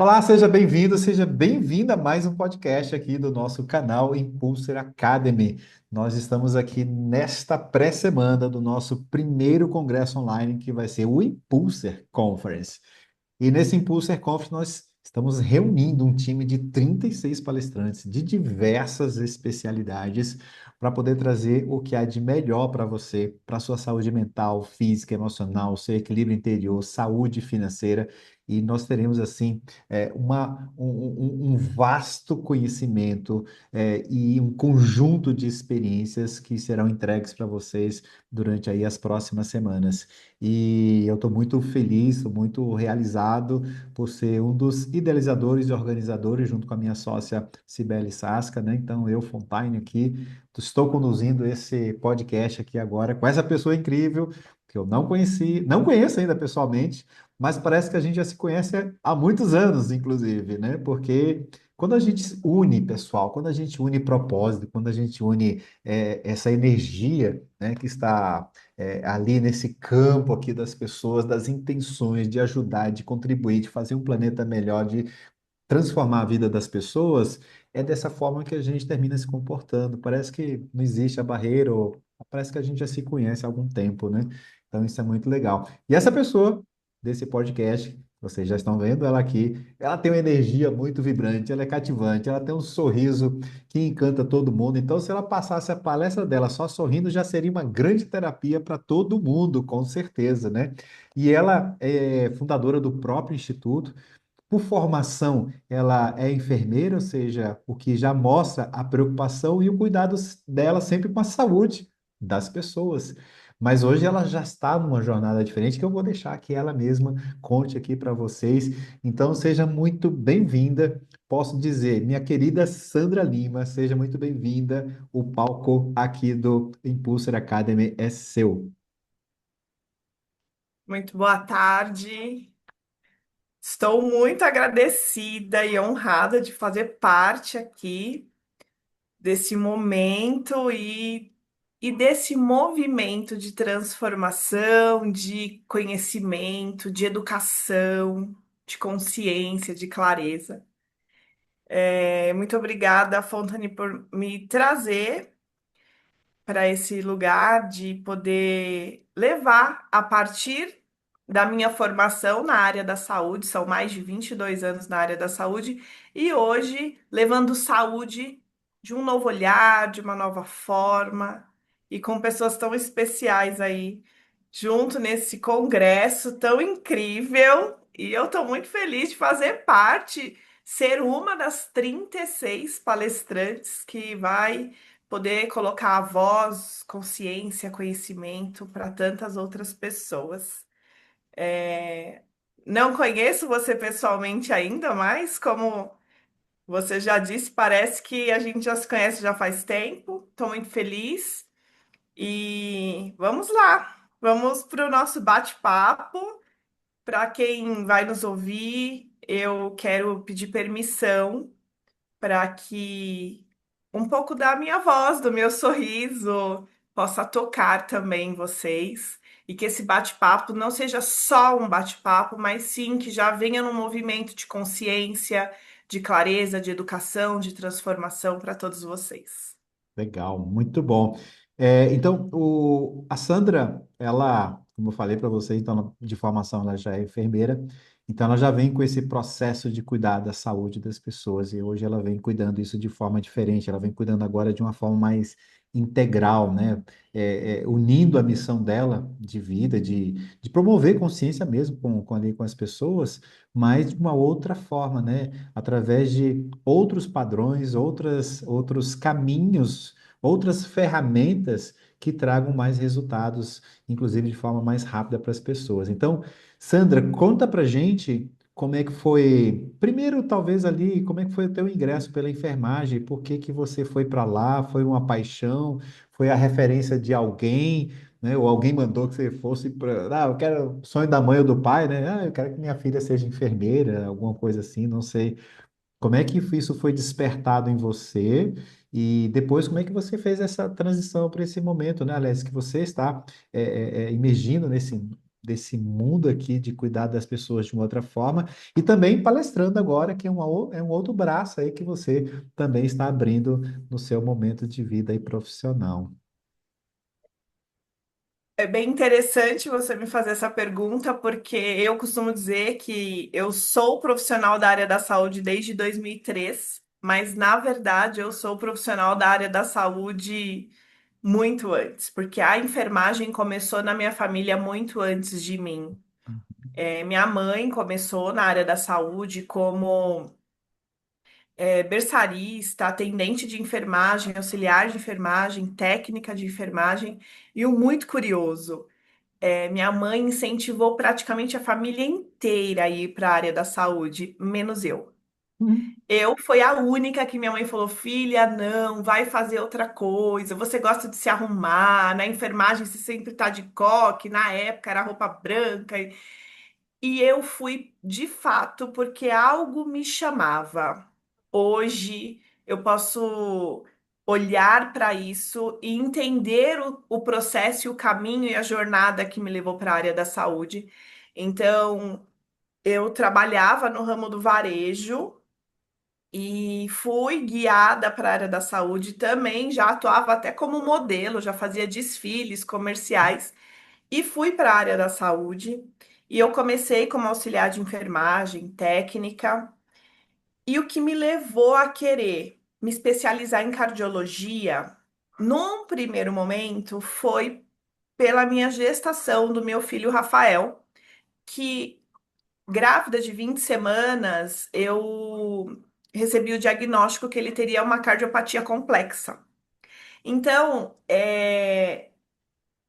Olá, seja bem-vindo, seja bem-vinda a mais um podcast aqui do nosso canal Impulser Academy. Nós estamos aqui nesta pré-semana do nosso primeiro congresso online, que vai ser o Impulser Conference. E nesse Impulser Conference nós estamos reunindo um time de 36 palestrantes de diversas especialidades para poder trazer o que há de melhor para você, para a sua saúde mental, física, emocional, seu equilíbrio interior, saúde financeira. E nós teremos, assim, um vasto conhecimento, e um conjunto de experiências que serão entregues para vocês durante aí as próximas semanas. E eu estou muito feliz, estou muito realizado por ser um dos idealizadores e organizadores, junto com a minha sócia Cibele Sasca, né? Então, eu, Fontaine, aqui, estou conduzindo esse podcast aqui agora com essa pessoa incrível, que eu não conheci, não conheço ainda pessoalmente, mas parece que a gente já se conhece há muitos anos, inclusive, né? Porque quando a gente une, pessoal, quando a gente une propósito, quando a gente une essa energia, né, que está ali nesse campo aqui das pessoas, das intenções de ajudar, de contribuir, de fazer um planeta melhor, de transformar a vida das pessoas, é dessa forma que a gente termina se comportando. Parece que não existe a barreira, ou parece que a gente já se conhece há algum tempo, né? Então isso é muito legal. E essa pessoa desse podcast, vocês já estão vendo ela aqui, ela tem uma energia muito vibrante, ela é cativante, ela tem um sorriso que encanta todo mundo. Então, se ela passasse a palestra dela só sorrindo, já seria uma grande terapia para todo mundo, com certeza, né? E ela é fundadora do próprio instituto. Por formação, ela é enfermeira, ou seja, o que já mostra a preocupação e o cuidado dela sempre com a saúde das pessoas. Mas hoje ela já está numa jornada diferente que eu vou deixar que ela mesma conte aqui para vocês. Então, seja muito bem-vinda. Posso dizer, minha querida Sandra Lima, seja muito bem-vinda. O palco aqui do Impulsor Academy é seu. Muito boa tarde. Estou muito agradecida e honrada de fazer parte aqui desse momento e desse movimento de transformação, de conhecimento, de educação, de consciência, de clareza. Muito obrigada, Fontane, por me trazer para esse lugar de poder levar a partir da minha formação na área da saúde, são mais de 22 anos na área da saúde, e hoje levando saúde de um novo olhar, de uma nova forma, e com pessoas tão especiais aí, junto nesse congresso tão incrível. E eu estou muito feliz de fazer parte, ser uma das 36 palestrantes que vai poder colocar a voz, consciência, conhecimento para tantas outras pessoas. É, Não conheço você pessoalmente ainda, mas como você já disse, parece que a gente já se conhece já faz tempo. Estou muito feliz e vamos lá, vamos para o nosso bate-papo. Para quem vai nos ouvir, eu quero pedir permissão para que um pouco da minha voz, do meu sorriso, possa tocar também vocês e que esse bate-papo não seja só um bate-papo, mas sim que já venha num movimento de consciência, de clareza, de educação, de transformação para todos vocês. Legal, muito bom. Então, a Sandra, ela, como eu falei para você, então, de formação, ela já é enfermeira, então ela já vem com esse processo de cuidar da saúde das pessoas, e hoje ela vem cuidando isso de forma diferente, ela vem cuidando agora de uma forma mais integral, né? Unindo a missão dela de vida, de promover consciência mesmo ali, com as pessoas, mas de uma outra forma, né? Através de outros padrões, outros caminhos, outras ferramentas que tragam mais resultados, inclusive de forma mais rápida para as pessoas. Então, Sandra, conta pra gente como é que foi, primeiro, talvez ali, como é que foi o teu ingresso pela enfermagem, por que que você foi para lá, foi uma paixão, foi a referência de alguém, né? Ou alguém mandou que você fosse para, eu quero sonho da mãe ou do pai, né? Eu quero que minha filha seja enfermeira, alguma coisa assim, não sei. Como é que isso foi despertado em você? E depois, como é que você fez essa transição para esse momento, né, Alex, que você está imergindo desse mundo aqui de cuidar das pessoas de uma outra forma, e também palestrando agora, que é, é um outro braço aí que você também está abrindo no seu momento de vida e profissional. É bem interessante você me fazer essa pergunta, porque eu costumo dizer que eu sou profissional da área da saúde desde 2003, mas na verdade eu sou profissional da área da saúde muito antes, porque a enfermagem começou na minha família muito antes de mim. Minha mãe começou na área da saúde como berçarista, atendente de enfermagem, auxiliar de enfermagem, técnica de enfermagem, e o muito curioso. Minha mãe incentivou praticamente a família inteira a ir para a área da saúde, menos eu. Uhum. Eu fui a única que minha mãe falou: filha, não, vai fazer outra coisa. Você gosta de se arrumar, na enfermagem você sempre tá de coque, na época era roupa branca. E eu fui de fato porque algo me chamava. Hoje eu posso olhar para isso e entender o processo e o caminho e a jornada que me levou para a área da saúde. Então, eu trabalhava no ramo do varejo e fui guiada para a área da saúde também, já atuava até como modelo, já fazia desfiles comerciais e fui para a área da saúde. E eu comecei como auxiliar de enfermagem, técnica, e o que me levou a querer me especializar em cardiologia, num primeiro momento, foi pela minha gestação do meu filho Rafael, que grávida de 20 semanas, eu recebi o diagnóstico que ele teria uma cardiopatia complexa. Então,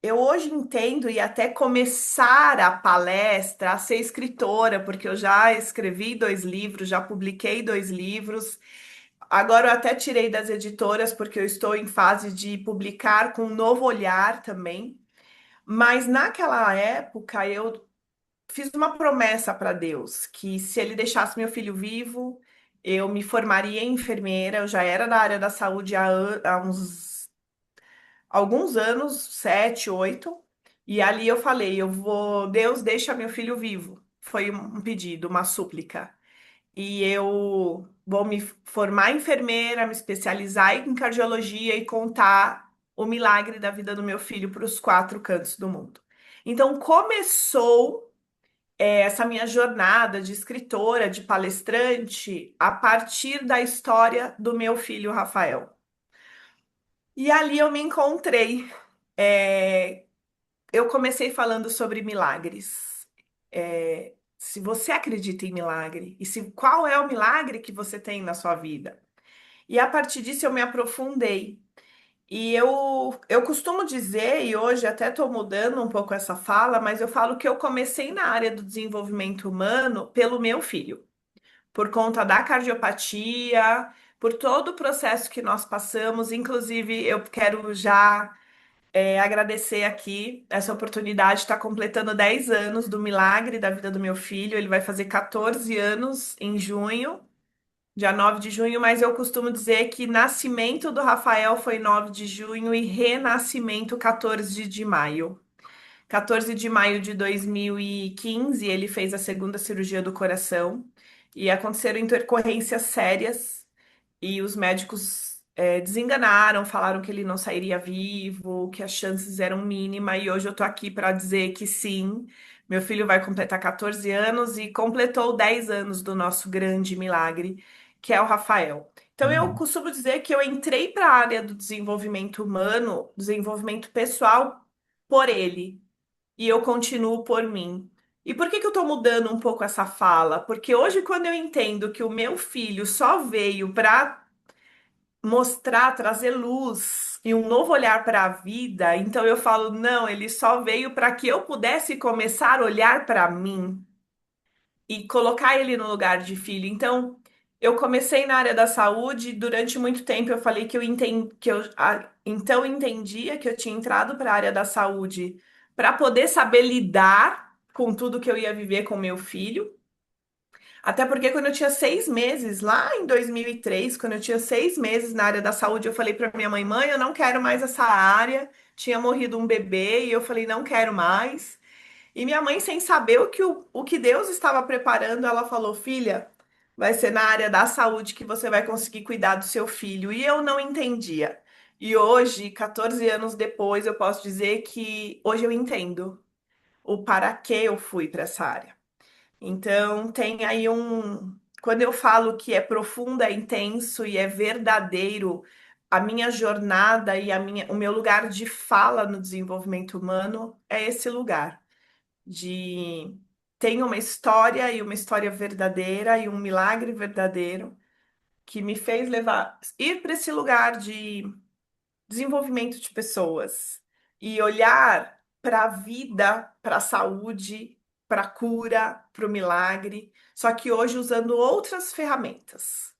eu hoje entendo e até começar a palestra, a ser escritora, porque eu já escrevi 2 livros, já publiquei 2 livros. Agora eu até tirei das editoras, porque eu estou em fase de publicar com um novo olhar também. Mas naquela época eu fiz uma promessa para Deus, que se ele deixasse meu filho vivo, eu me formaria em enfermeira. Eu já era da área da saúde há uns alguns anos, 7, 8, e ali eu falei, Deus, deixa meu filho vivo. Foi um pedido, uma súplica. E eu vou me formar em enfermeira, me especializar em cardiologia e contar o milagre da vida do meu filho para os 4 cantos do mundo. Então começou essa minha jornada de escritora, de palestrante, a partir da história do meu filho Rafael. E ali eu me encontrei. É, eu comecei falando sobre milagres. Se você acredita em milagre e se qual é o milagre que você tem na sua vida? E a partir disso eu me aprofundei. E eu costumo dizer, e hoje até estou mudando um pouco essa fala, mas eu falo que eu comecei na área do desenvolvimento humano pelo meu filho, por conta da cardiopatia, por todo o processo que nós passamos. Inclusive, eu quero já agradecer aqui essa oportunidade. Está completando 10 anos do milagre da vida do meu filho. Ele vai fazer 14 anos em junho, dia 9 de junho, mas eu costumo dizer que nascimento do Rafael foi 9 de junho e renascimento 14 de maio. 14 de maio de 2015, ele fez a segunda cirurgia do coração e aconteceram intercorrências sérias e os médicos desenganaram, falaram que ele não sairia vivo, que as chances eram mínimas, e hoje eu tô aqui para dizer que sim, meu filho vai completar 14 anos e completou 10 anos do nosso grande milagre, que é o Rafael. Então eu Uhum. costumo dizer que eu entrei para a área do desenvolvimento humano, desenvolvimento pessoal, por ele, e eu continuo por mim. E por que que eu estou mudando um pouco essa fala? Porque hoje, quando eu entendo que o meu filho só veio para mostrar, trazer luz e um novo olhar para a vida, então eu falo, não, ele só veio para que eu pudesse começar a olhar para mim e colocar ele no lugar de filho. Então, eu comecei na área da saúde, durante muito tempo eu falei que eu entendi que então eu entendia que eu tinha entrado para a área da saúde para poder saber lidar com tudo que eu ia viver com meu filho. Até porque quando eu tinha 6 meses, lá em 2003, quando eu tinha 6 meses na área da saúde, eu falei para minha mãe, mãe, eu não quero mais essa área. Tinha morrido um bebê e eu falei, não quero mais. E minha mãe, sem saber o que Deus estava preparando, ela falou: Filha, vai ser na área da saúde que você vai conseguir cuidar do seu filho. E eu não entendia. E hoje, 14 anos depois, eu posso dizer que hoje eu entendo o para que eu fui para essa área. Então, tem aí um. Quando eu falo que é profundo, é intenso e é verdadeiro, a minha jornada e o meu lugar de fala no desenvolvimento humano é esse lugar de tem uma história e uma história verdadeira e um milagre verdadeiro que me fez levar ir para esse lugar de desenvolvimento de pessoas e olhar para a vida, para a saúde, para a cura, para o milagre, só que hoje usando outras ferramentas.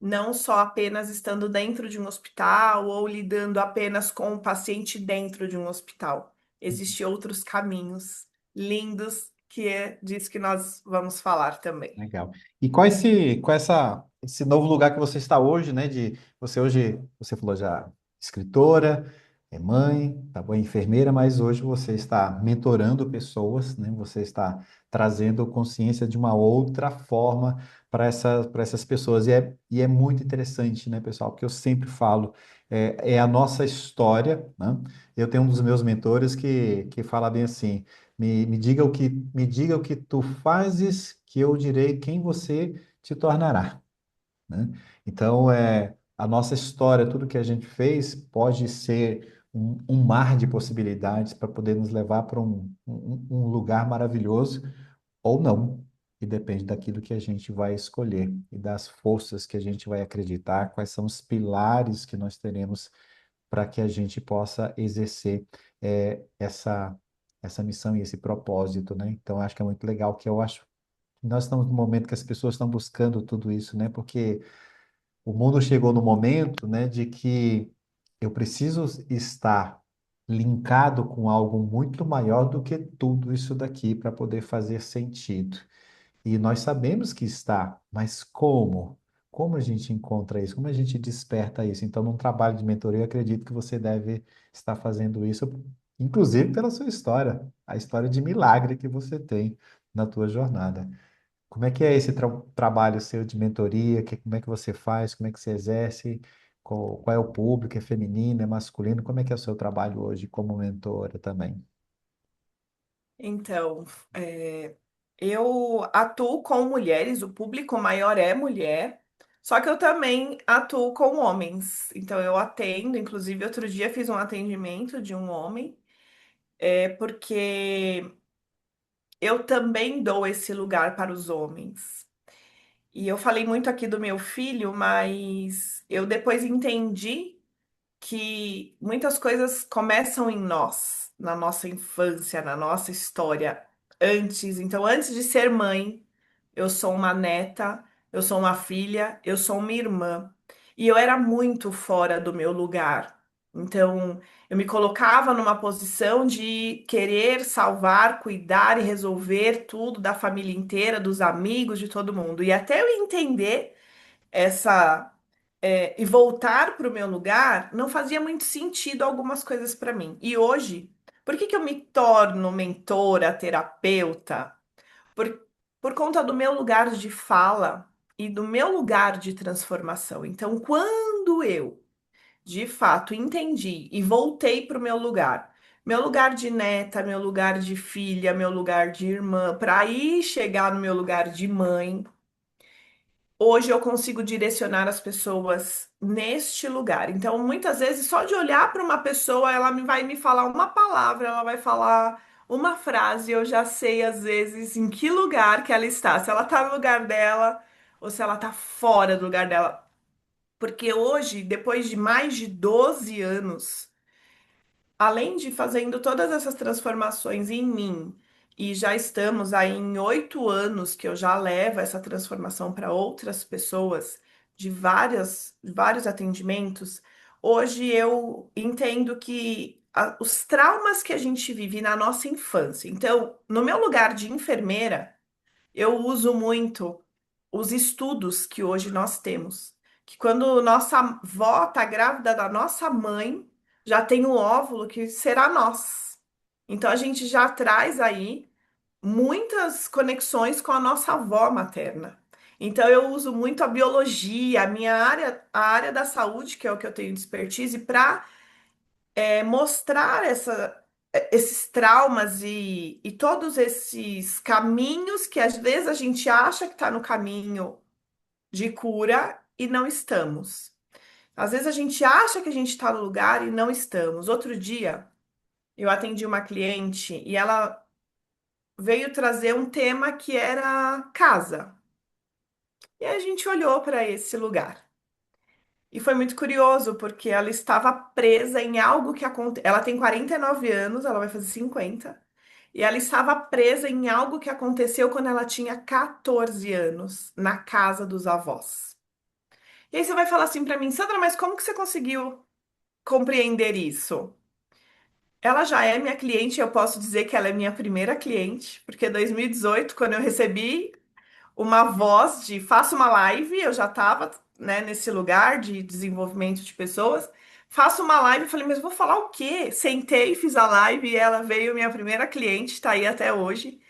Não só apenas estando dentro de um hospital ou lidando apenas com o paciente dentro de um hospital. Existem outros caminhos lindos que é disso que nós vamos falar também. Legal. E esse novo lugar que você está hoje, né? De você hoje, você falou já escritora, é mãe, tá bom, é enfermeira, mas hoje você está mentorando pessoas, né? Você está trazendo consciência de uma outra forma para essas pessoas. E é muito interessante, né, pessoal? Porque eu sempre falo, é a nossa história, né? Eu tenho um dos meus mentores que fala bem assim. Me diga o que tu fazes, que eu direi quem você te tornará, né? Então, a nossa história, tudo que a gente fez, pode ser um mar de possibilidades para poder nos levar para um lugar maravilhoso ou não. E depende daquilo que a gente vai escolher e das forças que a gente vai acreditar, quais são os pilares que nós teremos para que a gente possa exercer essa missão e esse propósito, né? Então, acho que é muito legal, que eu acho que nós estamos no momento que as pessoas estão buscando tudo isso, né? Porque o mundo chegou no momento, né, de que eu preciso estar linkado com algo muito maior do que tudo isso daqui para poder fazer sentido. E nós sabemos que está, mas como? Como a gente encontra isso? Como a gente desperta isso? Então, num trabalho de mentoria, eu acredito que você deve estar fazendo isso, inclusive pela sua história, a história de milagre que você tem na tua jornada. Como é que é esse trabalho seu de mentoria? Como é que você faz? Como é que você exerce? Qual é o público? É feminino? É masculino? Como é que é o seu trabalho hoje como mentora também? Então, eu atuo com mulheres, o público maior é mulher, só que eu também atuo com homens. Então, eu atendo, inclusive, outro dia fiz um atendimento de um homem, porque eu também dou esse lugar para os homens. E eu falei muito aqui do meu filho, mas eu depois entendi que muitas coisas começam em nós, na nossa infância, na nossa história, antes. Então, antes de ser mãe, eu sou uma neta, eu sou uma filha, eu sou uma irmã. E eu era muito fora do meu lugar. Então, eu me colocava numa posição de querer salvar, cuidar e resolver tudo da família inteira, dos amigos, de todo mundo. E até eu entender essa e voltar para o meu lugar, não fazia muito sentido algumas coisas para mim. E hoje, por que que eu me torno mentora, terapeuta? Por, por conta do meu lugar de fala e do meu lugar de transformação. Então, quando eu, de fato, entendi e voltei para o meu lugar de neta, meu lugar de filha, meu lugar de irmã, para aí chegar no meu lugar de mãe. Hoje eu consigo direcionar as pessoas neste lugar. Então, muitas vezes, só de olhar para uma pessoa, vai me falar uma palavra, ela vai falar uma frase, eu já sei, às vezes, em que lugar que ela está. Se ela está no lugar dela ou se ela está fora do lugar dela. Porque hoje, depois de mais de 12 anos, além de fazendo todas essas transformações em mim, e já estamos aí em 8 anos que eu já levo essa transformação para outras pessoas de vários atendimentos, hoje eu entendo que os traumas que a gente vive na nossa infância. Então, no meu lugar de enfermeira, eu uso muito os estudos que hoje nós temos. Que quando nossa avó está grávida da nossa mãe, já tem o óvulo que será nós. Então a gente já traz aí. muitas conexões com a nossa avó materna. Então eu uso muito a biologia, a minha área, a área da saúde, que é o que eu tenho de expertise, para mostrar esses traumas e todos esses caminhos que às vezes a gente acha que está no caminho de cura e não estamos. Às vezes a gente acha que a gente está no lugar e não estamos. Outro dia eu atendi uma cliente e ela veio trazer um tema que era casa. E a gente olhou para esse lugar. E foi muito curioso, porque ela estava presa em algo que aconteceu. Ela tem 49 anos, ela vai fazer 50. E ela estava presa em algo que aconteceu quando ela tinha 14 anos, na casa dos avós. E aí você vai falar assim para mim, Sandra, mas como que você conseguiu compreender isso? Ela já é minha cliente, eu posso dizer que ela é minha primeira cliente, porque em 2018, quando eu recebi uma voz de faça uma live, eu já estava, né, nesse lugar de desenvolvimento de pessoas. Faço uma live, falei, mas vou falar o quê? Sentei, fiz a live e ela veio minha primeira cliente, está aí até hoje.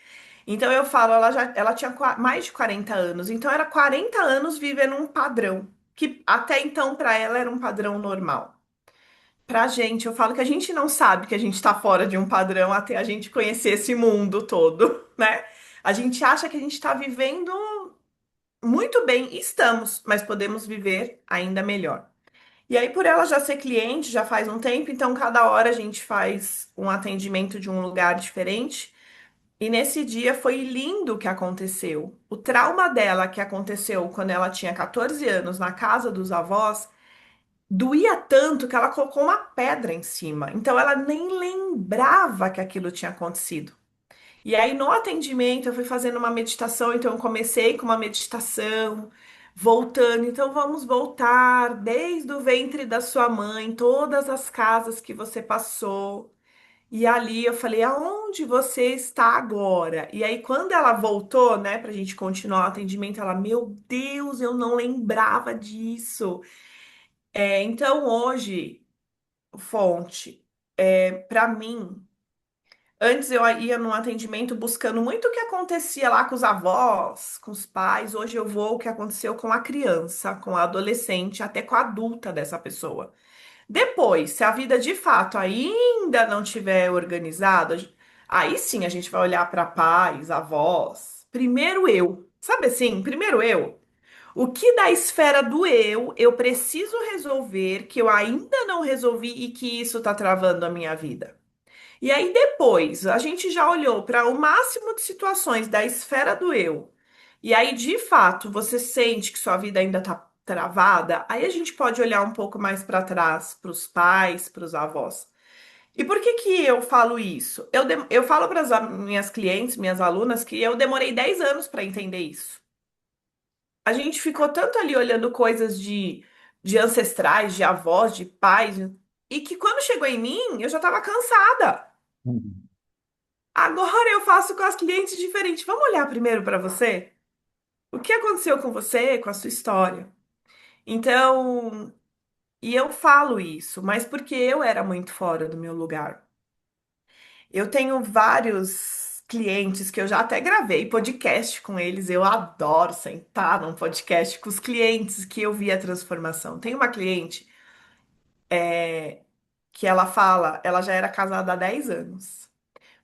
Então eu falo, ela tinha mais de 40 anos, então era 40 anos vivendo um padrão, que até então para ela era um padrão normal. Pra gente, eu falo que a gente não sabe que a gente tá fora de um padrão até a gente conhecer esse mundo todo, né? A gente acha que a gente tá vivendo muito bem, estamos, mas podemos viver ainda melhor. E aí, por ela já ser cliente, já faz um tempo, então cada hora a gente faz um atendimento de um lugar diferente. E nesse dia foi lindo o que aconteceu. O trauma dela que aconteceu quando ela tinha 14 anos na casa dos avós doía tanto que ela colocou uma pedra em cima. Então ela nem lembrava que aquilo tinha acontecido. E aí, no atendimento, eu fui fazendo uma meditação, então eu comecei com uma meditação, voltando. Então, vamos voltar desde o ventre da sua mãe, todas as casas que você passou. E ali eu falei, aonde você está agora? E aí, quando ela voltou, né, pra gente continuar o atendimento, ela, meu Deus, eu não lembrava disso. Então, hoje, fonte, para mim. Antes eu ia num atendimento buscando muito o que acontecia lá com os avós, com os pais. Hoje eu vou o que aconteceu com a criança, com a adolescente, até com a adulta dessa pessoa. Depois, se a vida de fato ainda não tiver organizada, aí sim a gente vai olhar para pais, avós. Primeiro eu. Sabe assim? Primeiro eu. O que da esfera do eu preciso resolver que eu ainda não resolvi e que isso está travando a minha vida? E aí depois, a gente já olhou para o máximo de situações da esfera do eu. E aí, de fato, você sente que sua vida ainda está travada, aí a gente pode olhar um pouco mais para trás, para os pais, para os avós. E por que que eu falo isso? Eu falo para as minhas clientes, minhas alunas, que eu demorei 10 anos para entender isso. A gente ficou tanto ali olhando coisas de ancestrais, de avós, de pais, e que quando chegou em mim, eu já estava cansada. Uhum. Agora eu faço com as clientes diferentes. Vamos olhar primeiro para você? O que aconteceu com você, com a sua história? Então, e eu falo isso, mas porque eu era muito fora do meu lugar. Eu tenho vários clientes que eu já até gravei podcast com eles. Eu adoro sentar num podcast com os clientes que eu vi a transformação. Tem uma cliente que ela fala, ela já era casada há 10 anos.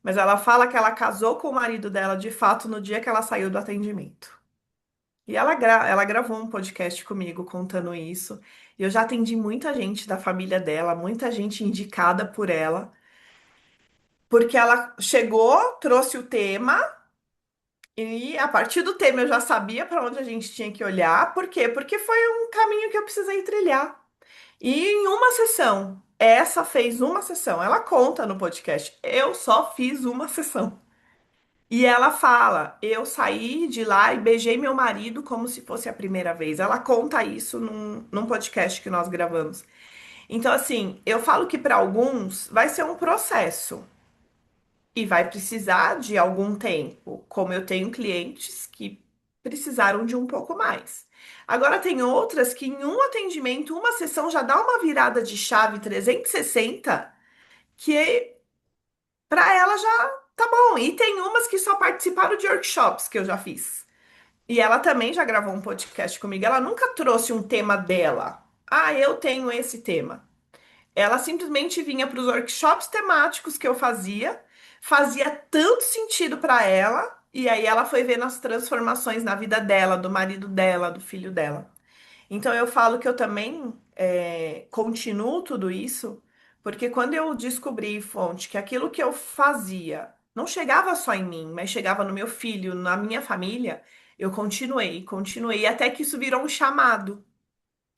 Mas ela fala que ela casou com o marido dela de fato no dia que ela saiu do atendimento. E ela gravou um podcast comigo contando isso. E eu já atendi muita gente da família dela, muita gente indicada por ela, porque ela chegou, trouxe o tema, e a partir do tema eu já sabia para onde a gente tinha que olhar. Por quê? Porque foi um caminho que eu precisei trilhar. E em uma sessão, essa fez uma sessão, ela conta no podcast, eu só fiz uma sessão. E ela fala: eu saí de lá e beijei meu marido como se fosse a primeira vez. Ela conta isso num podcast que nós gravamos. Então, assim, eu falo que para alguns vai ser um processo e vai precisar de algum tempo, como eu tenho clientes que precisaram de um pouco mais. Agora, tem outras que em um atendimento, uma sessão já dá uma virada de chave 360 que para ela já. tá bom. E tem umas que só participaram de workshops que eu já fiz. E ela também já gravou um podcast comigo. Ela nunca trouxe um tema dela. Ah, eu tenho esse tema. Ela simplesmente vinha para os workshops temáticos que eu fazia tanto sentido para ela, e aí ela foi vendo as transformações na vida dela, do marido dela, do filho dela. Então eu falo que eu também continuo tudo isso, porque quando eu descobri, Fonte, que aquilo que eu fazia não chegava só em mim, mas chegava no meu filho, na minha família, eu continuei, continuei, até que isso virou um chamado,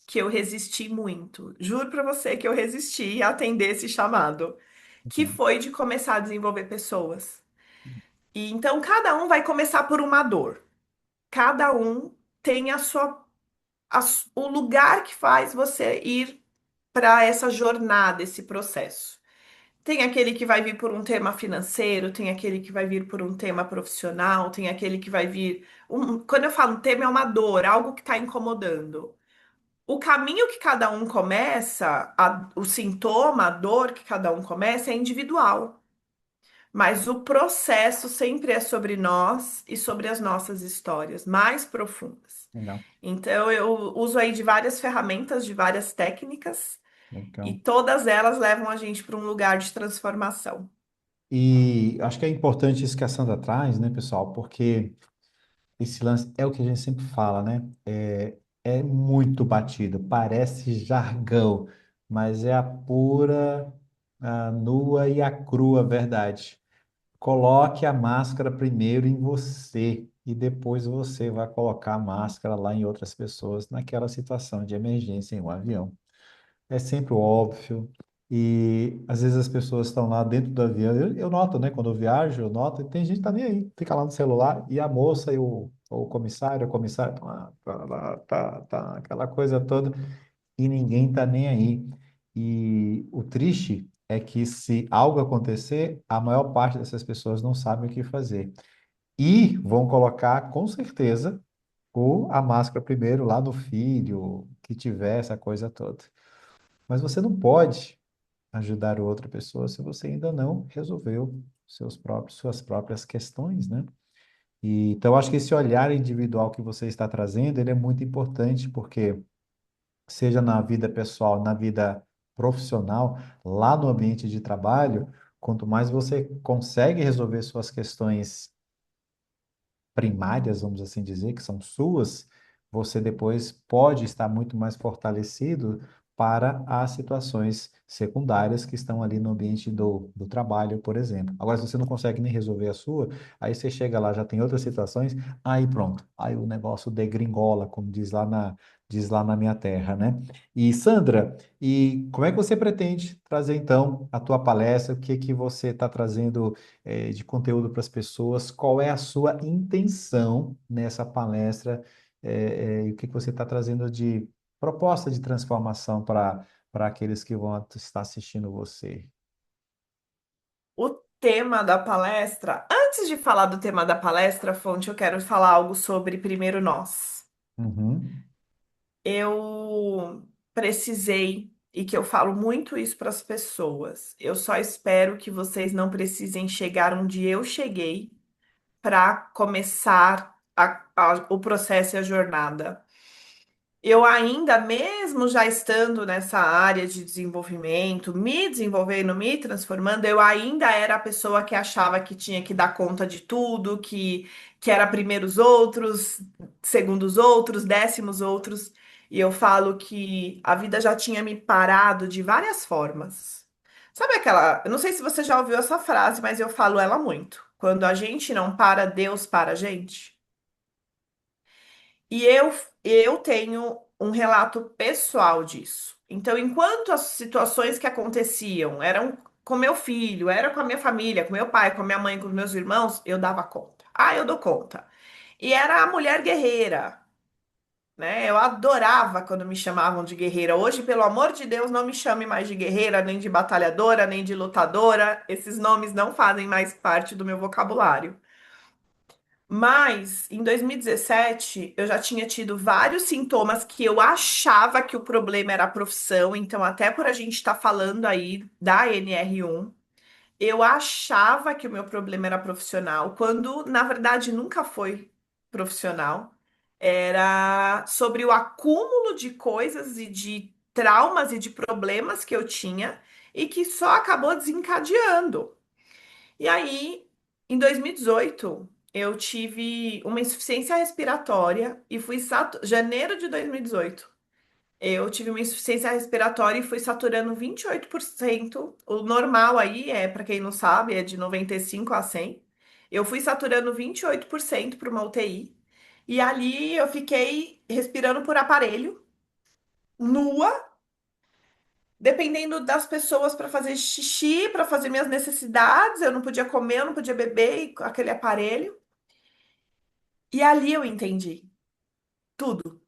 que eu resisti muito. Juro pra você que eu resisti a atender esse chamado, que Uhum. foi de começar a desenvolver pessoas. E então cada um vai começar por uma dor. Cada um tem o lugar que faz você ir para essa jornada, esse processo. Tem aquele que vai vir por um tema financeiro, tem aquele que vai vir por um tema profissional, tem aquele que vai vir. Quando eu falo tema, é uma dor, algo que está incomodando. O caminho que cada um começa, o sintoma, a dor que cada um começa é individual. Mas o processo sempre é sobre nós e sobre as nossas histórias mais profundas. Legal, Então, eu uso aí de várias ferramentas, de várias técnicas, e legal. todas elas levam a gente para um lugar de transformação. E acho que é importante isso que a Sandra traz, né, pessoal? Porque esse lance é o que a gente sempre fala, né? É muito batido, parece jargão, mas é a pura, a nua e a crua verdade. Coloque a máscara primeiro em você e depois você vai colocar a máscara lá em outras pessoas naquela situação de emergência em um avião. É sempre óbvio. E às vezes as pessoas estão lá dentro do avião. Eu noto, né? Quando eu viajo, eu noto, e tem gente que tá nem aí, fica lá no celular, e a moça e o comissário, estão lá, aquela coisa toda, e ninguém tá nem aí. E o triste é que se algo acontecer, a maior parte dessas pessoas não sabe o que fazer. E vão colocar, com certeza, a máscara primeiro lá no filho, que tiver essa coisa toda. Mas você não pode ajudar outra pessoa se você ainda não resolveu suas próprias questões, né? E, então, acho que esse olhar individual que você está trazendo, ele é muito importante, porque seja na vida pessoal, na vida profissional, lá no ambiente de trabalho, quanto mais você consegue resolver suas questões primárias, vamos assim dizer, que são suas, você depois pode estar muito mais fortalecido para as situações secundárias que estão ali no ambiente do trabalho, por exemplo. Agora, se você não consegue nem resolver a sua, aí você chega lá, já tem outras situações, aí pronto, aí o negócio degringola, como diz lá na minha terra, né? E Sandra, e como é que você pretende trazer então a tua palestra? O que que você está trazendo de conteúdo para as pessoas, qual é a sua intenção nessa palestra, e o que que você está trazendo de proposta de transformação para aqueles que vão estar assistindo você. O tema da palestra, antes de falar do tema da palestra, Fonte, eu quero falar algo sobre primeiro nós. Uhum, Eu precisei, e que eu falo muito isso para as pessoas. Eu só espero que vocês não precisem chegar onde eu cheguei para começar o processo e a jornada. Eu ainda, mesmo já estando nessa área de desenvolvimento, me desenvolvendo, me transformando, eu ainda era a pessoa que achava que tinha que dar conta de tudo, que era primeiro os outros, segundo os outros, décimo os outros. E eu falo que a vida já tinha me parado de várias formas. Sabe aquela? Eu não sei se você já ouviu essa frase, mas eu falo ela muito. Quando a gente não para, Deus para a gente. E eu tenho um relato pessoal disso. Então, enquanto as situações que aconteciam eram com meu filho, era com a minha família, com meu pai, com a minha mãe, com os meus irmãos, eu dava conta. Ah, eu dou conta. E era a mulher guerreira, né? Eu adorava quando me chamavam de guerreira. Hoje, pelo amor de Deus, não me chame mais de guerreira, nem de batalhadora, nem de lutadora. Esses nomes não fazem mais parte do meu vocabulário. Mas em 2017 eu já tinha tido vários sintomas que eu achava que o problema era a profissão, então até por a gente estar falando aí da NR1, eu achava que o meu problema era profissional, quando na verdade nunca foi profissional. Era sobre o acúmulo de coisas e de traumas e de problemas que eu tinha e que só acabou desencadeando. E aí, em 2018, eu tive uma insuficiência respiratória e fui janeiro de 2018. Eu tive uma insuficiência respiratória e fui saturando 28%. O normal aí é, para quem não sabe, é de 95 a 100. Eu fui saturando 28% para uma UTI. E ali eu fiquei respirando por aparelho, nua, dependendo das pessoas para fazer xixi, para fazer minhas necessidades. Eu não podia comer, eu não podia beber e com aquele aparelho. E ali eu entendi tudo.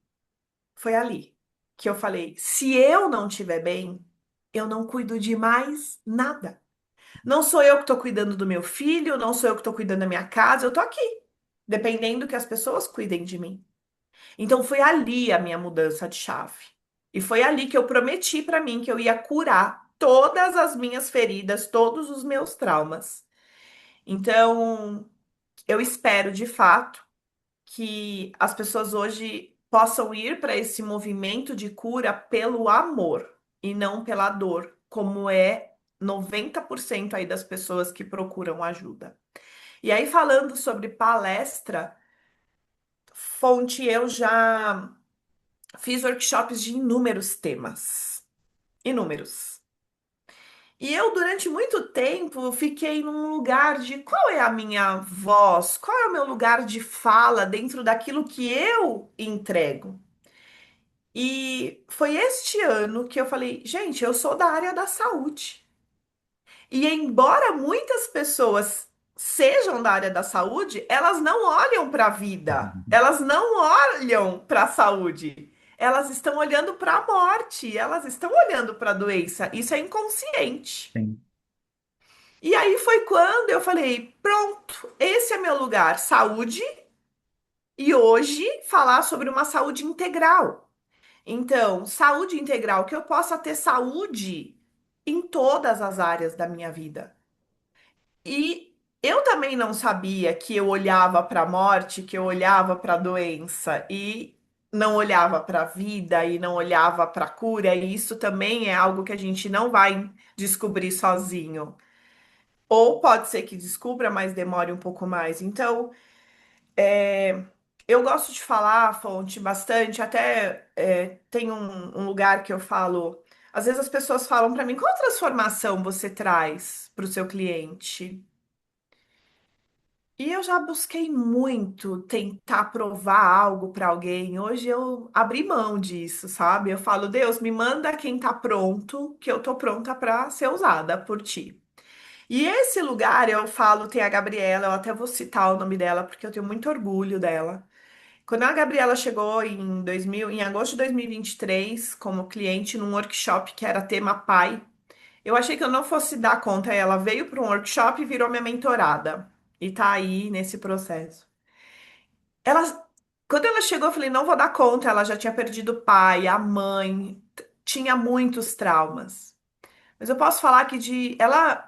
Foi ali que eu falei: se eu não estiver bem, eu não cuido de mais nada. Não sou eu que estou cuidando do meu filho, não sou eu que estou cuidando da minha casa, eu estou aqui, dependendo que as pessoas cuidem de mim. Então foi ali a minha mudança de chave. E foi ali que eu prometi para mim que eu ia curar todas as minhas feridas, todos os meus traumas. Então, eu espero de fato que as pessoas hoje possam ir para esse movimento de cura pelo amor e não pela dor, como é 90% aí das pessoas que procuram ajuda. E aí, falando sobre palestra, Fonte, eu já fiz workshops de inúmeros temas. Inúmeros. E eu, durante muito tempo, fiquei num lugar de qual é a minha voz, qual é o meu lugar de fala dentro daquilo que eu entrego. E foi este ano que eu falei, gente, eu sou da área da saúde. E embora muitas pessoas sejam da área da saúde, elas não olham para a vida, elas não olham para a saúde. Elas estão olhando para a morte, elas estão olhando para a doença. Isso é inconsciente. Sim. E aí foi quando eu falei: pronto, esse é meu lugar, saúde, e hoje falar sobre uma saúde integral. Então, saúde integral, que eu possa ter saúde em todas as áreas da minha vida. E eu também não sabia que eu olhava para a morte, que eu olhava para a doença e não olhava para a vida e não olhava para a cura, e isso também é algo que a gente não vai descobrir sozinho. Ou pode ser que descubra, mas demore um pouco mais. Então, eu gosto de falar, Fonte, bastante. Até tem um lugar que eu falo. Às vezes as pessoas falam para mim: qual transformação você traz para o seu cliente? E eu já busquei muito tentar provar algo para alguém. Hoje eu abri mão disso, sabe? Eu falo: Deus, me manda quem tá pronto, que eu tô pronta para ser usada por ti. E esse lugar, eu falo, tem a Gabriela, eu até vou citar o nome dela, porque eu tenho muito orgulho dela. Quando a Gabriela chegou em agosto de 2023, como cliente num workshop que era tema pai, eu achei que eu não fosse dar conta. Ela veio para um workshop e virou minha mentorada. E tá aí nesse processo. Ela, quando ela chegou, eu falei, não vou dar conta. Ela já tinha perdido o pai, a mãe, tinha muitos traumas. Mas eu posso falar que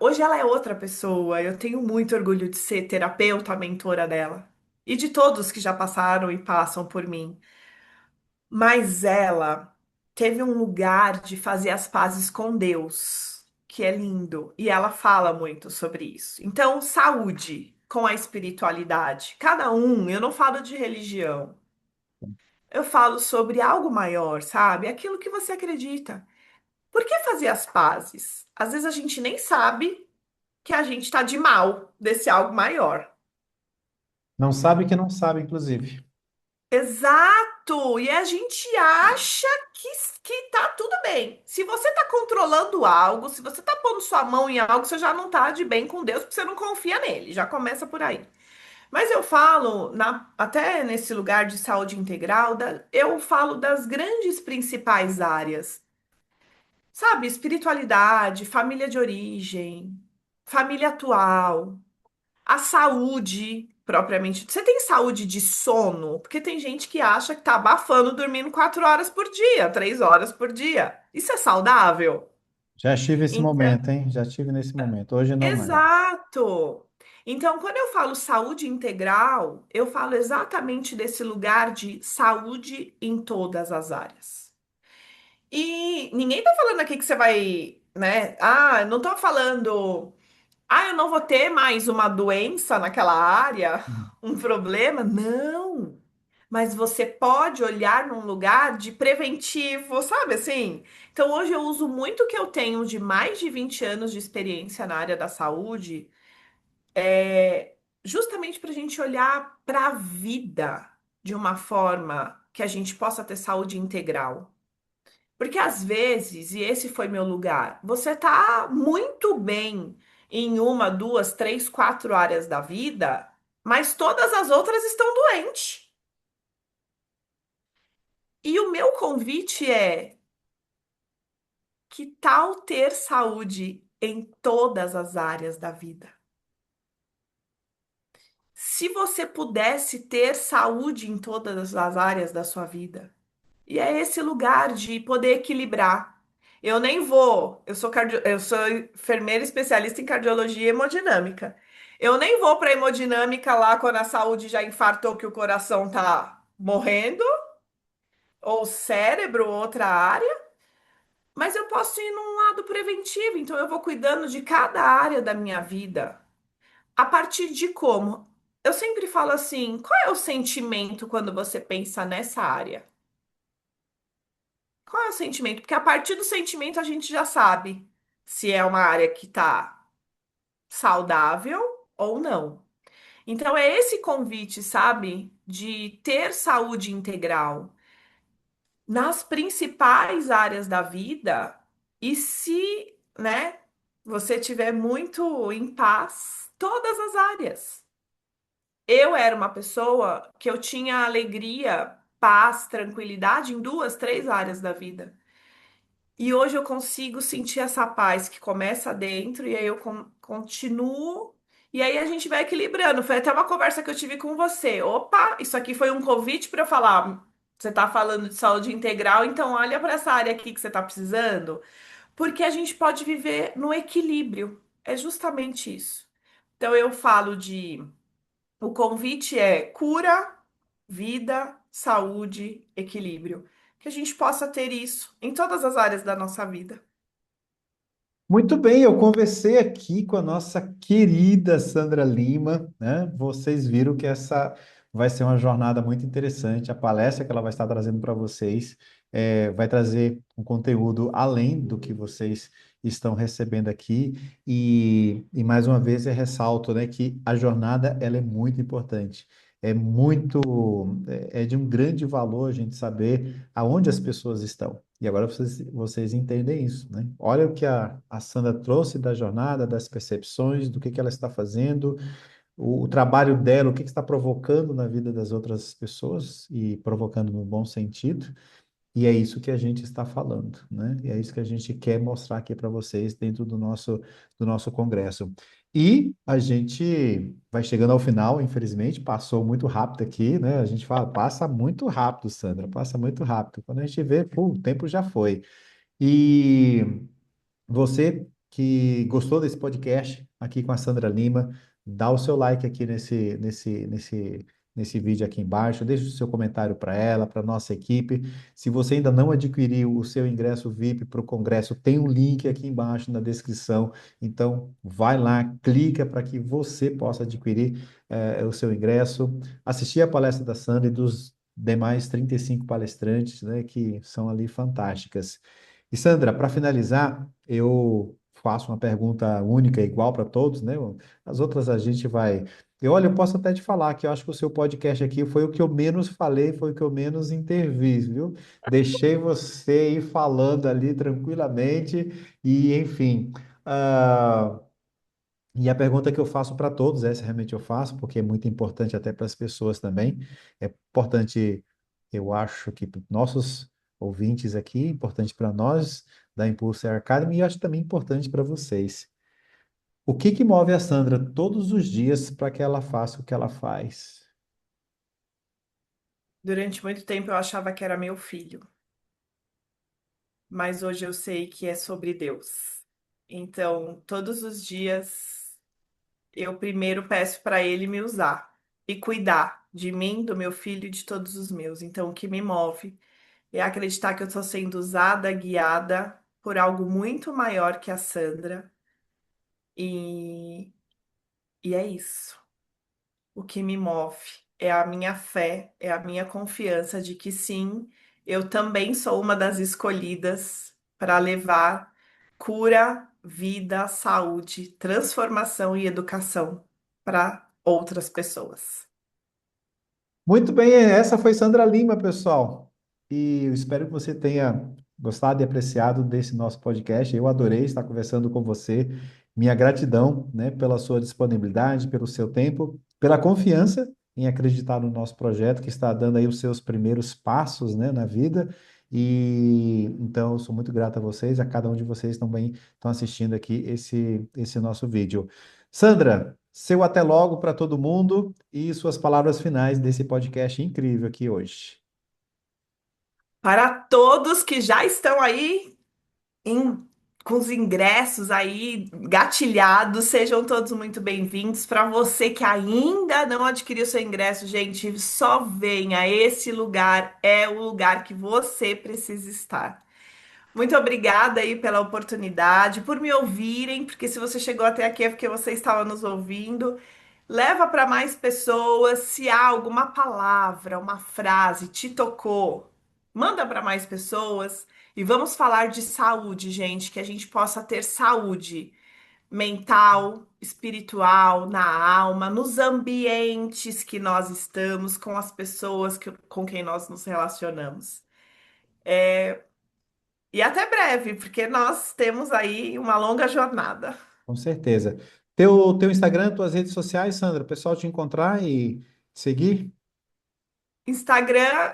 hoje ela é outra pessoa. Eu tenho muito orgulho de ser terapeuta, mentora dela. E de todos que já passaram e passam por mim. Mas ela teve um lugar de fazer as pazes com Deus, que é lindo. E ela fala muito sobre isso. Então, saúde com a espiritualidade. Cada um, eu não falo de religião. Eu falo sobre algo maior, sabe? Aquilo que você acredita. Por que fazer as pazes? Às vezes a gente nem sabe que a gente tá de mal desse algo maior. Não sabe que não sabe, inclusive. Exato! E a gente acha que, que tá tudo bem. Se você tá controlando algo, se você tá pondo sua mão em algo, você já não tá de bem com Deus, porque você não confia nele. Já começa por aí. Mas eu falo, até nesse lugar de saúde integral, eu falo das grandes principais áreas. Sabe, espiritualidade, família de origem, família atual, a saúde propriamente. Você tem saúde de sono? Porque tem gente que acha que tá abafando dormindo 4 horas por dia, 3 horas por dia. Isso é saudável? Já estive nesse Então, momento, hein? Já estive nesse momento. Hoje não mais. exato. Então, quando eu falo saúde integral, eu falo exatamente desse lugar de saúde em todas as áreas. E ninguém tá falando aqui que você vai, né? Ah, eu não tô falando, eu não vou ter mais uma doença naquela área, um problema. Não. Mas você pode olhar num lugar de preventivo, sabe assim? Então, hoje eu uso muito o que eu tenho de mais de 20 anos de experiência na área da saúde, justamente para a gente olhar para a vida de uma forma que a gente possa ter saúde integral. Porque às vezes, e esse foi meu lugar, você tá muito bem em uma, duas, três, quatro áreas da vida, mas todas as outras estão doentes. E o meu convite é: que tal ter saúde em todas as áreas da vida? Se você pudesse ter saúde em todas as áreas da sua vida, e é esse lugar de poder equilibrar. Eu nem vou, eu sou enfermeira especialista em cardiologia e hemodinâmica. Eu nem vou para hemodinâmica lá quando a saúde já infartou que o coração tá morrendo, ou cérebro, outra área, mas eu posso ir num lado preventivo, então eu vou cuidando de cada área da minha vida. A partir de como? Eu sempre falo assim, qual é o sentimento quando você pensa nessa área? Qual é o sentimento? Porque a partir do sentimento a gente já sabe se é uma área que está saudável ou não. Então é esse convite, sabe, de ter saúde integral nas principais áreas da vida e se, né, você tiver muito em paz, todas as áreas. Eu era uma pessoa que eu tinha alegria, paz, tranquilidade em duas, três áreas da vida. E hoje eu consigo sentir essa paz que começa dentro e aí eu continuo. E aí a gente vai equilibrando. Foi até uma conversa que eu tive com você. Opa, isso aqui foi um convite para eu falar. Você está falando de saúde integral, então olha para essa área aqui que você está precisando, porque a gente pode viver no equilíbrio. É justamente isso. Então eu falo de o convite é cura, vida, saúde, equilíbrio. Que a gente possa ter isso em todas as áreas da nossa vida. Muito bem, eu conversei aqui com a nossa querida Sandra Lima, né? Vocês viram que essa vai ser uma jornada muito interessante. A palestra que ela vai estar trazendo para vocês vai trazer um conteúdo além do que vocês estão recebendo aqui. E mais uma vez eu ressalto, né, que a jornada ela é muito importante. É de um grande valor a gente saber aonde as pessoas estão. E agora vocês entendem isso, né? Olha o que a Sandra trouxe da jornada, das percepções, do que ela está fazendo, o trabalho dela, o que está provocando na vida das outras pessoas e provocando no bom sentido. E é isso que a gente está falando, né? E é isso que a gente quer mostrar aqui para vocês dentro do nosso congresso. E a gente vai chegando ao final, infelizmente, passou muito rápido aqui, né? A gente fala, passa muito rápido, Sandra, passa muito rápido. Quando a gente vê, pô, o tempo já foi. E você que gostou desse podcast aqui com a Sandra Lima, dá o seu like aqui nesse vídeo aqui embaixo, deixa o seu comentário para ela, para nossa equipe. Se você ainda não adquiriu o seu ingresso VIP para o congresso, tem um link aqui embaixo na descrição. Então, vai lá, clica para que você possa adquirir o seu ingresso, assistir a palestra da Sandra e dos demais 35 palestrantes, né, que são ali fantásticas. E Sandra, para finalizar, eu faço uma pergunta única, igual para todos, né? As outras a gente vai. Olha, eu posso até te falar que eu acho que o seu podcast aqui foi o que eu menos falei, foi o que eu menos intervi, viu? Deixei você ir falando ali tranquilamente e, enfim. ah, e a pergunta que eu faço para todos, essa realmente eu faço, porque é muito importante até para as pessoas também. É importante, eu acho que para nossos ouvintes aqui, importante para nós da Impulse Academy e acho também importante para vocês. O que que move a Sandra todos os dias para que ela faça o que ela faz? Durante muito tempo eu achava que era meu filho. mas hoje eu sei que é sobre Deus. Então, todos os dias eu primeiro peço para Ele me usar e cuidar de mim, do meu filho e de todos os meus. Então, o que me move é acreditar que eu estou sendo usada, guiada por algo muito maior que a Sandra. E, e é isso. O que me move é a minha fé, é a minha confiança de que sim, eu também sou uma das escolhidas para levar cura, vida, saúde, transformação e educação para outras pessoas. Muito bem, essa foi Sandra Lima, pessoal. E eu espero que você tenha gostado e apreciado desse nosso podcast. Eu adorei estar conversando com você. Minha gratidão, né, pela sua disponibilidade, pelo seu tempo, pela confiança em acreditar no nosso projeto, que está dando aí os seus primeiros passos, né, na vida. E então, eu sou muito grato a vocês, a cada um de vocês também estão assistindo aqui esse nosso vídeo. Sandra, seu até logo para todo mundo e suas palavras finais desse podcast incrível aqui hoje. Para todos que já estão aí em- com os ingressos aí gatilhados, sejam todos muito bem-vindos. Para você que ainda não adquiriu seu ingresso, gente, só venha. Esse lugar é o lugar que você precisa estar. Muito obrigada aí pela oportunidade, por me ouvirem, porque se você chegou até aqui é porque você estava nos ouvindo. Leva para mais pessoas. Se há alguma palavra, uma frase te tocou, manda para mais pessoas. E vamos falar de saúde, gente, que a gente possa ter saúde mental, espiritual, na alma, nos ambientes que nós estamos, com as pessoas com quem nós nos relacionamos. E até breve, porque nós temos aí uma longa jornada. Com certeza. Teu Instagram, tuas redes sociais, Sandra, o pessoal te encontrar e seguir? Instagram,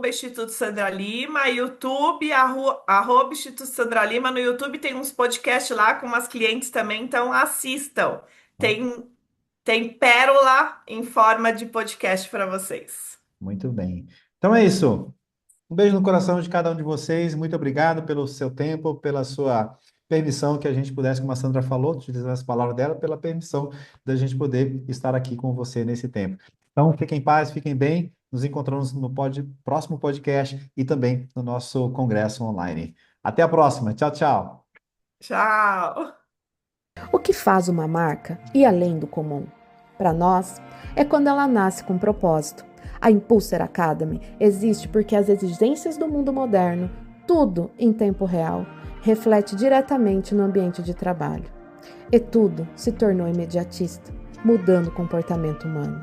Instituto Sandra Lima, YouTube, Instituto Sandra Lima. No YouTube tem uns podcasts lá com umas clientes também, então assistam. Ó, Tem, tem pérola em forma de podcast para vocês. muito bem. Então é isso. Um beijo no coração de cada um de vocês. Muito obrigado pelo seu tempo, pela sua permissão que a gente pudesse, como a Sandra falou, utilizando as palavras dela, pela permissão da gente poder estar aqui com você nesse tempo. Então, fiquem em paz, fiquem bem. Nos encontramos no próximo podcast e também no nosso congresso online. Até a próxima. Tchau, tchau. Tchau! O que faz uma marca ir além do comum? Para nós, é quando ela nasce com propósito. A Impulser Academy existe porque as exigências do mundo moderno, tudo em tempo real, reflete diretamente no ambiente de trabalho. E tudo se tornou imediatista, mudando o comportamento humano.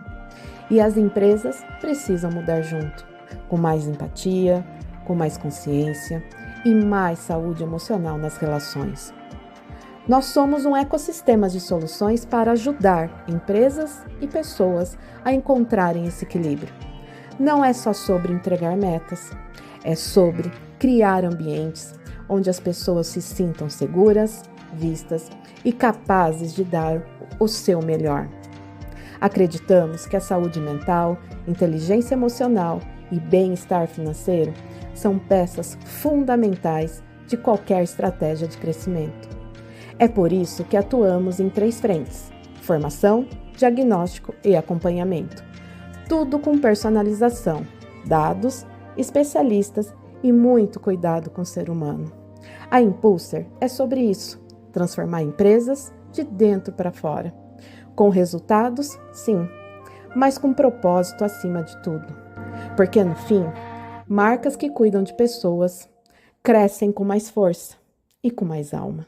E as empresas precisam mudar junto, com mais empatia, com mais consciência e mais saúde emocional nas relações. Nós somos um ecossistema de soluções para ajudar empresas e pessoas a encontrarem esse equilíbrio. Não é só sobre entregar metas, é sobre criar ambientes onde as pessoas se sintam seguras, vistas e capazes de dar o seu melhor. Acreditamos que a saúde mental, inteligência emocional e bem-estar financeiro são peças fundamentais de qualquer estratégia de crescimento. É por isso que atuamos em 3 frentes: formação, diagnóstico e acompanhamento. Tudo com personalização, dados, especialistas e muito cuidado com o ser humano. A Impulser é sobre isso: transformar empresas de dentro para fora. Com resultados, sim, mas com propósito acima de tudo. Porque no fim, marcas que cuidam de pessoas crescem com mais força e com mais alma.